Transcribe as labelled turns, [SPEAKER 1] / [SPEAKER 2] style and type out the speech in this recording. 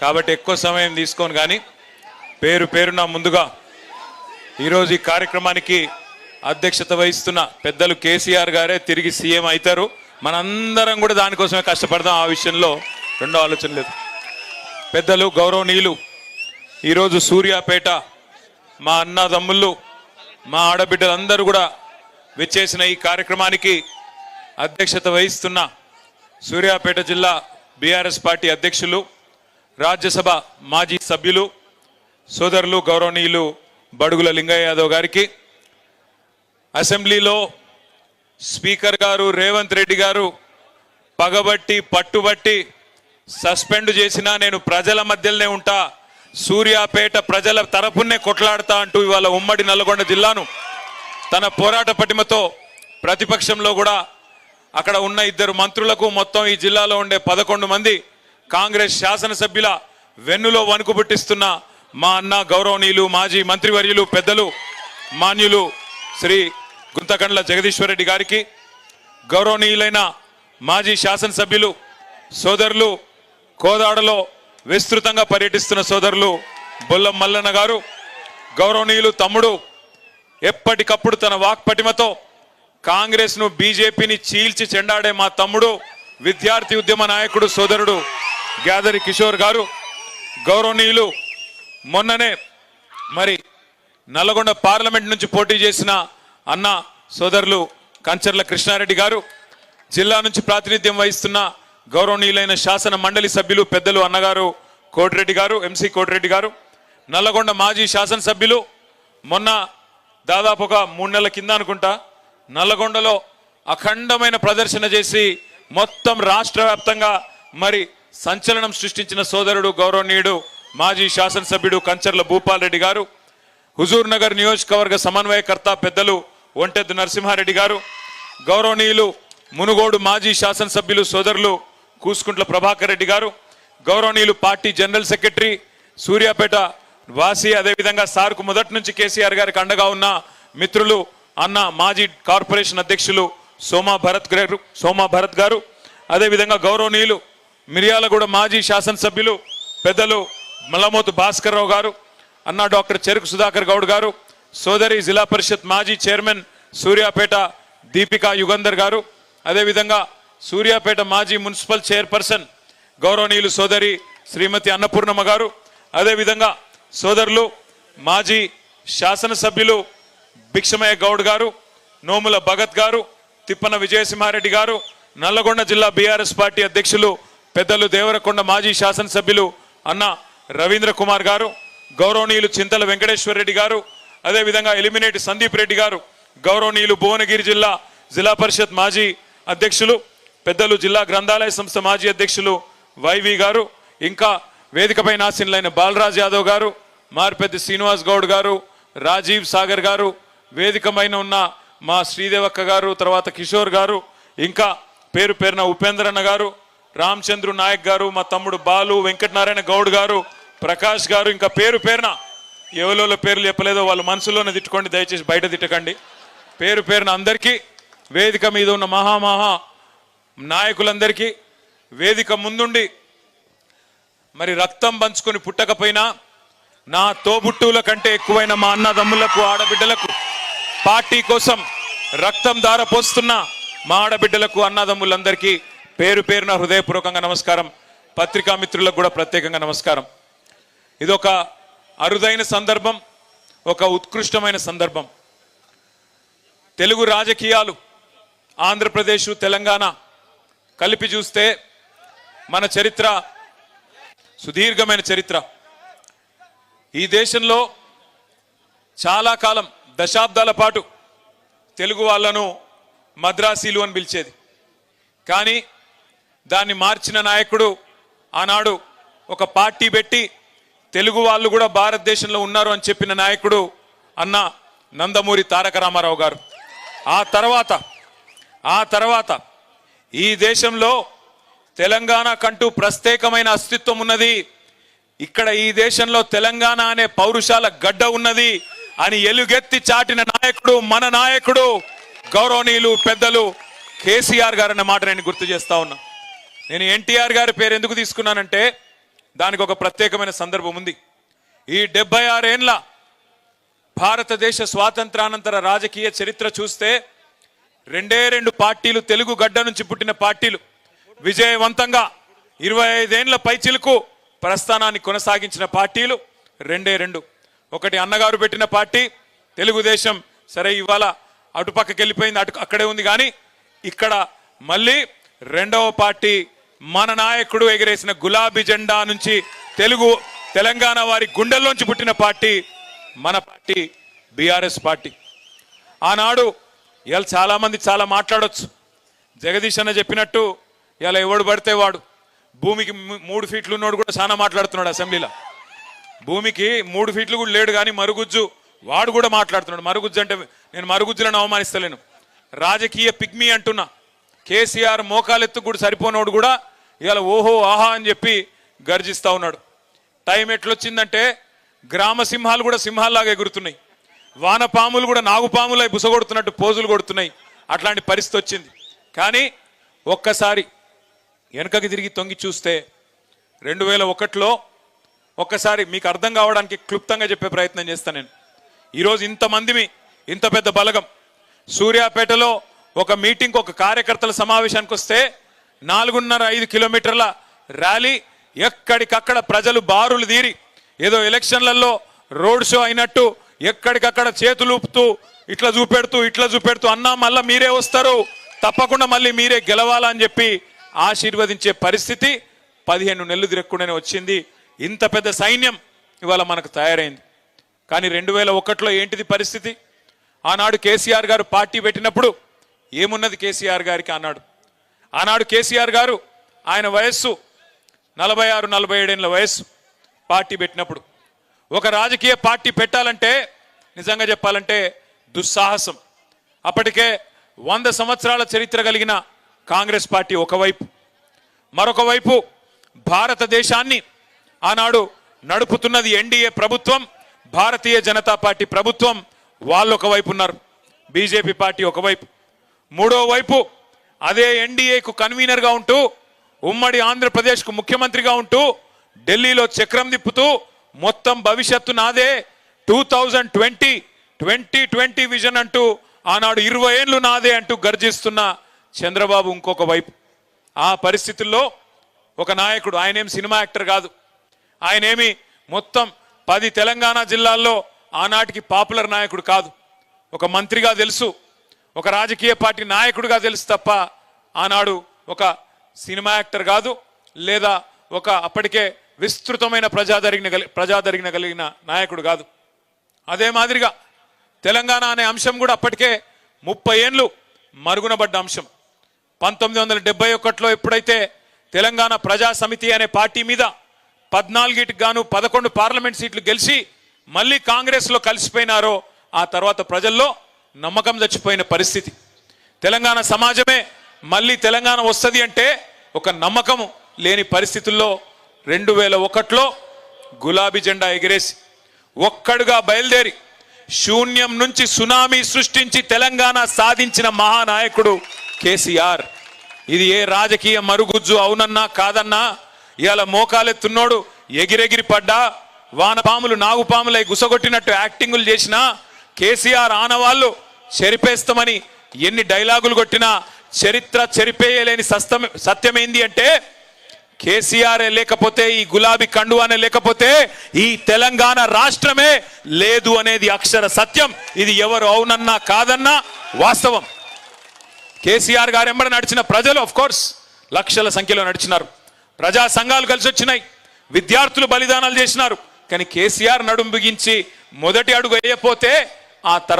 [SPEAKER 1] కాబట్టి ఎక్కువ సమయం తీసుకోను కానీ పేరు పేరున ముందుగా ఈరోజు ఈ కార్యక్రమానికి అధ్యక్షత వహిస్తున్న పెద్దలు కేసీఆర్ గారే తిరిగి సీఎం అవుతారు. మనందరం కూడా దానికోసమే కష్టపడదాం. ఆ విషయంలో రెండో ఆలోచన లేదు. పెద్దలు గౌరవనీయులు ఈరోజు సూర్యాపేట మా అన్నదమ్ముళ్ళు మా ఆడబిడ్డలందరూ కూడా విచ్చేసిన ఈ కార్యక్రమానికి అధ్యక్షత వహిస్తున్న సూర్యాపేట జిల్లా బీఆర్ఎస్ పార్టీ అధ్యక్షులు రాజ్యసభ మాజీ సభ్యులు సోదరులు గౌరవనీయులు బడుగుల లింగయ్య యాదవ్ గారికి, అసెంబ్లీలో స్పీకర్ గారు రేవంత్ రెడ్డి గారు పగబట్టి పట్టుబట్టి సస్పెండ్ చేసినా నేను ప్రజల మధ్యలోనే ఉంటా, సూర్యాపేట ప్రజల తరపునే కొట్లాడతా అంటూ ఇవాళ ఉమ్మడి నల్గొండ జిల్లాను తన పోరాట పటిమతో ప్రతిపక్షంలో కూడా అక్కడ ఉన్న 2 మంత్రులకు మొత్తం ఈ జిల్లాలో ఉండే 11 మంది కాంగ్రెస్ శాసనసభ్యుల వెన్నులో వణుకు పుట్టిస్తున్న మా అన్న గౌరవనీయులు మాజీ మంత్రివర్యులు పెద్దలు మాన్యులు శ్రీ గుంతకండ్ల జగదీశ్వర్ రెడ్డి గారికి, గౌరవనీయులైన మాజీ శాసనసభ్యులు సోదరులు కోదాడలో విస్తృతంగా పర్యటిస్తున్న సోదరులు బొల్లం మల్లన్న గారు, గౌరవనీయులు తమ్ముడు ఎప్పటికప్పుడు తన వాక్పటిమతో కాంగ్రెస్ ను బీజేపీని చీల్చి చెండాడే మా తమ్ముడు విద్యార్థి ఉద్యమ నాయకుడు సోదరుడు గ్యాదరి కిషోర్ గారు, గౌరవనీయులు మొన్ననే మరి నల్గొండ పార్లమెంట్ నుంచి పోటీ చేసిన అన్న సోదరులు కంచర్ల కృష్ణారెడ్డి గారు, జిల్లా నుంచి ప్రాతినిధ్యం వహిస్తున్న గౌరవనీయులైన శాసన మండలి సభ్యులు పెద్దలు అన్నగారు కోటిరెడ్డి గారు, ఎంసీ కోటిరెడ్డి గారు, నల్లగొండ మాజీ శాసనసభ్యులు మొన్న దాదాపు ఒక 3 నెలల కింద అనుకుంటా నల్లగొండలో అఖండమైన ప్రదర్శన చేసి మొత్తం రాష్ట్ర వ్యాప్తంగా మరి సంచలనం సృష్టించిన సోదరుడు గౌరవనీయుడు మాజీ శాసనసభ్యుడు కంచర్ల భూపాల్ రెడ్డి గారు, హుజూర్ నగర్ నియోజకవర్గ సమన్వయకర్త పెద్దలు ఒంటెద్దు నరసింహారెడ్డి గారు, గౌరవనీయులు మునుగోడు మాజీ శాసనసభ్యులు సోదరులు కూసుకుంట్ల ప్రభాకర్ రెడ్డి గారు, గౌరవనీయులు పార్టీ జనరల్ సెక్రటరీ సూర్యాపేట వాసి, అదేవిధంగా సార్కు మొదటి నుంచి కేసీఆర్ గారికి అండగా ఉన్న మిత్రులు అన్న మాజీ కార్పొరేషన్ అధ్యక్షులు సోమా భరత్ గారు, అదేవిధంగా గౌరవనీయులు మిర్యాలగూడ మాజీ శాసనసభ్యులు పెద్దలు మల్లమోతు భాస్కర్ రావు గారు, అన్న డాక్టర్ చెరుకు సుధాకర్ గౌడ్ గారు, సోదరి జిల్లా పరిషత్ మాజీ చైర్మన్ సూర్యాపేట దీపికా యుగంధర్ గారు, అదేవిధంగా సూర్యాపేట మాజీ మున్సిపల్ చైర్పర్సన్ గౌరవనీయులు సోదరి శ్రీమతి అన్నపూర్ణమ్మ గారు, అదేవిధంగా సోదరులు మాజీ శాసనసభ్యులు భిక్షమయ్య గౌడ్ గారు, నోముల భగత్ గారు, తిప్పన విజయసింహారెడ్డి గారు, నల్లగొండ జిల్లా బీఆర్ఎస్ పార్టీ అధ్యక్షులు పెద్దలు దేవరకొండ మాజీ శాసనసభ్యులు అన్న రవీంద్ర కుమార్ గారు, గౌరవనీయులు చింతల వెంకటేశ్వర్ రెడ్డి గారు, అదేవిధంగా ఎలిమినేటి సందీప్ రెడ్డి గారు, గౌరవనీయులు భువనగిరి జిల్లా పరిషత్ మాజీ అధ్యక్షులు పెద్దలు జిల్లా గ్రంథాలయ సంస్థ మాజీ అధ్యక్షులు వైవి గారు, ఇంకా వేదికపై ఆసీనులైన బాలరాజ్ యాదవ్ గారు, మార్పెద్ది శ్రీనివాస్ గౌడ్ గారు, రాజీవ్ సాగర్ గారు, వేదికపైన ఉన్న మా శ్రీదేవక్క గారు, తర్వాత కిషోర్ గారు, ఇంకా పేరు పేరున ఉపేంద్రన్న గారు, రామచంద్రు నాయక్ గారు, మా తమ్ముడు బాలు, వెంకటనారాయణ గౌడ్ గారు, ప్రకాష్ గారు, ఇంకా పేరు పేరున ఎవరో పేర్లు చెప్పలేదో వాళ్ళ మనసులోనే తిట్టుకోండి, దయచేసి బయట తిట్టకండి. పేరు పేరున అందరికీ, వేదిక మీద ఉన్న మహా నాయకులందరికీ, వేదిక ముందుండి మరి రక్తం పంచుకొని పుట్టకపోయినా నా తోబుట్టువుల కంటే ఎక్కువైన మా అన్నదమ్ములకు ఆడబిడ్డలకు పార్టీ కోసం రక్తం దారపోస్తున్న మా ఆడబిడ్డలకు అన్నదమ్ములందరికీ పేరు పేరున హృదయపూర్వకంగా నమస్కారం. పత్రికా మిత్రులకు కూడా ప్రత్యేకంగా నమస్కారం. ఇదొక అరుదైన సందర్భం, ఒక ఉత్కృష్టమైన సందర్భం. తెలుగు రాజకీయాలు ఆంధ్రప్రదేశ్ తెలంగాణ కలిపి చూస్తే మన చరిత్ర సుదీర్ఘమైన చరిత్ర. ఈ దేశంలో చాలా కాలం దశాబ్దాల పాటు తెలుగు వాళ్ళను మద్రాసీలు అని పిలిచేది. కానీ దాన్ని మార్చిన నాయకుడు ఆనాడు ఒక పార్టీ పెట్టి తెలుగు వాళ్ళు కూడా భారతదేశంలో ఉన్నారు అని చెప్పిన నాయకుడు అన్న నందమూరి తారక రామారావు గారు. ఆ తర్వాత ఈ దేశంలో తెలంగాణ కంటూ ప్రత్యేకమైన అస్తిత్వం ఉన్నది, ఇక్కడ ఈ దేశంలో తెలంగాణ అనే పౌరుషాల గడ్డ ఉన్నది అని ఎలుగెత్తి చాటిన నాయకుడు మన నాయకుడు గౌరవనీయులు పెద్దలు కేసీఆర్ గారు అన్న మాట నేను గుర్తు చేస్తా ఉన్నా. నేను ఎన్టీఆర్ గారి పేరు ఎందుకు తీసుకున్నానంటే దానికి ఒక ప్రత్యేకమైన సందర్భం ఉంది. ఈ 76 ఏళ్ల భారతదేశ స్వాతంత్రానంతర రాజకీయ చరిత్ర చూస్తే రెండు పార్టీలు, తెలుగు గడ్డ నుంచి పుట్టిన పార్టీలు విజయవంతంగా 25 ఏళ్ల పైచిలుకు ప్రస్థానాన్ని కొనసాగించిన పార్టీలు రెండు. ఒకటి అన్నగారు పెట్టిన పార్టీ తెలుగుదేశం. సరే, ఇవాళ అటుపక్కకి వెళ్ళిపోయింది, అక్కడే ఉంది. కానీ ఇక్కడ మళ్ళీ రెండవ పార్టీ మన నాయకుడు ఎగిరేసిన గులాబీ జెండా నుంచి తెలంగాణ వారి గుండెల్లోంచి పుట్టిన పార్టీ మన పార్టీ బీఆర్ఎస్ పార్టీ. ఆనాడు ఇవాళ చాలా మంది చాలా మాట్లాడొచ్చు. జగదీష్ అన్న చెప్పినట్టు ఇలా ఎవడు పడితే వాడు, భూమికి 3 ఫీట్లు ఉన్నోడు కూడా చాలా మాట్లాడుతున్నాడు అసెంబ్లీలో. భూమికి 3 ఫీట్లు కూడా లేడు, కానీ మరుగుజ్జు వాడు కూడా మాట్లాడుతున్నాడు. మరుగుజ్జు అంటే నేను మరుగుజ్జులను అవమానిస్తలేను, రాజకీయ పిగ్మీ అంటున్నా. కేసీఆర్ మోకాలెత్తు కూడా సరిపోనోడు కూడా ఇవాళ ఓహో ఆహా అని చెప్పి గర్జిస్తా ఉన్నాడు. టైం ఎట్లొచ్చిందంటే గ్రామ సింహాలు కూడా సింహాల్లాగా ఎగురుతున్నాయి, వానపాములు కూడా నాగుపాములై బుసగొడుతున్నట్టు పోజులు కొడుతున్నాయి. అట్లాంటి పరిస్థితి వచ్చింది. కానీ ఒక్కసారి వెనకకి తిరిగి తొంగి చూస్తే 2001లో ఒక్కసారి మీకు అర్థం కావడానికి క్లుప్తంగా చెప్పే ప్రయత్నం చేస్తాను నేను. ఈరోజు ఇంతమంది, ఇంత పెద్ద బలగం సూర్యాపేటలో ఒక మీటింగ్, ఒక కార్యకర్తల సమావేశానికి వస్తే 4.5 కిలోమీటర్ల ర్యాలీ, ఎక్కడికక్కడ ప్రజలు బారులు తీరి ఏదో ఎలక్షన్లలో రోడ్ షో అయినట్టు ఎక్కడికక్కడ చేతులు ఊపుతూ ఇట్లా చూపెడుతూ అన్నా మళ్ళా మీరే వస్తారు, తప్పకుండా మళ్ళీ మీరే గెలవాలని చెప్పి ఆశీర్వదించే పరిస్థితి 15 నెలలు తిరగకుండానే వచ్చింది. ఇంత పెద్ద సైన్యం ఇవాళ మనకు తయారైంది. కానీ 2001లో ఏంటిది పరిస్థితి? ఆనాడు కేసీఆర్ గారు పార్టీ పెట్టినప్పుడు ఏమున్నది కేసీఆర్ గారికి? ఆనాడు కేసీఆర్ గారు ఆయన వయస్సు 46-47 ఏళ్ల వయస్సు. పార్టీ పెట్టినప్పుడు ఒక రాజకీయ పార్టీ పెట్టాలంటే నిజంగా చెప్పాలంటే దుస్సాహసం. అప్పటికే 100 సంవత్సరాల చరిత్ర కలిగిన కాంగ్రెస్ పార్టీ ఒకవైపు, మరొక వైపు భారతదేశాన్ని ఆనాడు నడుపుతున్నది ఎన్డీఏ ప్రభుత్వం, భారతీయ జనతా పార్టీ ప్రభుత్వం. వాళ్ళు ఒకవైపు ఉన్నారు, బీజేపీ పార్టీ ఒకవైపు. మూడో వైపు అదే ఎన్డీఏకు కన్వీనర్గా ఉంటూ, ఉమ్మడి ఆంధ్రప్రదేశ్కు ముఖ్యమంత్రిగా ఉంటూ, ఢిల్లీలో చక్రం తిప్పుతూ మొత్తం భవిష్యత్తు నాదే, 2020 విజన్ అంటూ ఆనాడు 20 ఏళ్ళు నాదే అంటూ గర్జిస్తున్న చంద్రబాబు ఇంకొక వైపు. ఆ పరిస్థితుల్లో ఒక నాయకుడు, ఆయనేం సినిమా యాక్టర్ కాదు, ఆయనేమి మొత్తం 10 తెలంగాణ జిల్లాల్లో ఆనాటికి పాపులర్ నాయకుడు కాదు. ఒక మంత్రిగా తెలుసు, ఒక రాజకీయ పార్టీ నాయకుడిగా తెలుసు తప్ప ఆనాడు ఒక సినిమా యాక్టర్ కాదు, లేదా ఒక అప్పటికే విస్తృతమైన ప్రజాదరణ కలిగిన నాయకుడు కాదు. అదే మాదిరిగా తెలంగాణ అనే అంశం కూడా అప్పటికే 30 ఏళ్ళు మరుగునబడ్డ అంశం. 1971లో ఎప్పుడైతే తెలంగాణ ప్రజా సమితి అనే పార్టీ మీద 14కి గాను 11 పార్లమెంట్ సీట్లు గెలిచి మళ్ళీ కాంగ్రెస్లో కలిసిపోయినారో ఆ తర్వాత ప్రజల్లో నమ్మకం చచ్చిపోయిన పరిస్థితి. తెలంగాణ సమాజమే మళ్ళీ తెలంగాణ వస్తుంది అంటే ఒక నమ్మకం లేని పరిస్థితుల్లో 2001లో గులాబీ జెండా ఎగిరేసి ఒక్కడుగా బయలుదేరి శూన్యం నుంచి సునామీ సృష్టించి తెలంగాణ సాధించిన మహానాయకుడు కేసీఆర్. ఇది ఏ రాజకీయ మరుగుజ్జు అవునన్నా కాదన్నా ఇవాళ మోకాలెత్తున్నోడు ఎగిరెగిరి పడ్డా, వానపాములు నాగుపాములై గుసగొట్టినట్టు యాక్టింగులు చేసినా, కేసీఆర్ ఆనవాళ్ళు చెరిపేస్తామని ఎన్ని డైలాగులు కొట్టినా చరిత్ర చెరిపేయలేని సత్యమేంది అంటే కేసీఆర్ లేకపోతే, ఈ గులాబీ కండువానే లేకపోతే ఈ తెలంగాణ రాష్ట్రమే లేదు అనేది అక్షర సత్యం. ఇది ఎవరు అవునన్నా కాదన్నా వాస్తవం. కేసీఆర్ గారు ఎంబడి నడిచిన ప్రజలు ఆఫ్ కోర్స్ లక్షల సంఖ్యలో నడిచినారు, ప్రజా సంఘాలు కలిసి వచ్చినాయి, విద్యార్థులు బలిదానాలు చేసినారు. కానీ కేసీఆర్ నడుం బిగించి మొదటి అడుగు వేయపోతే ఆ తర్వాత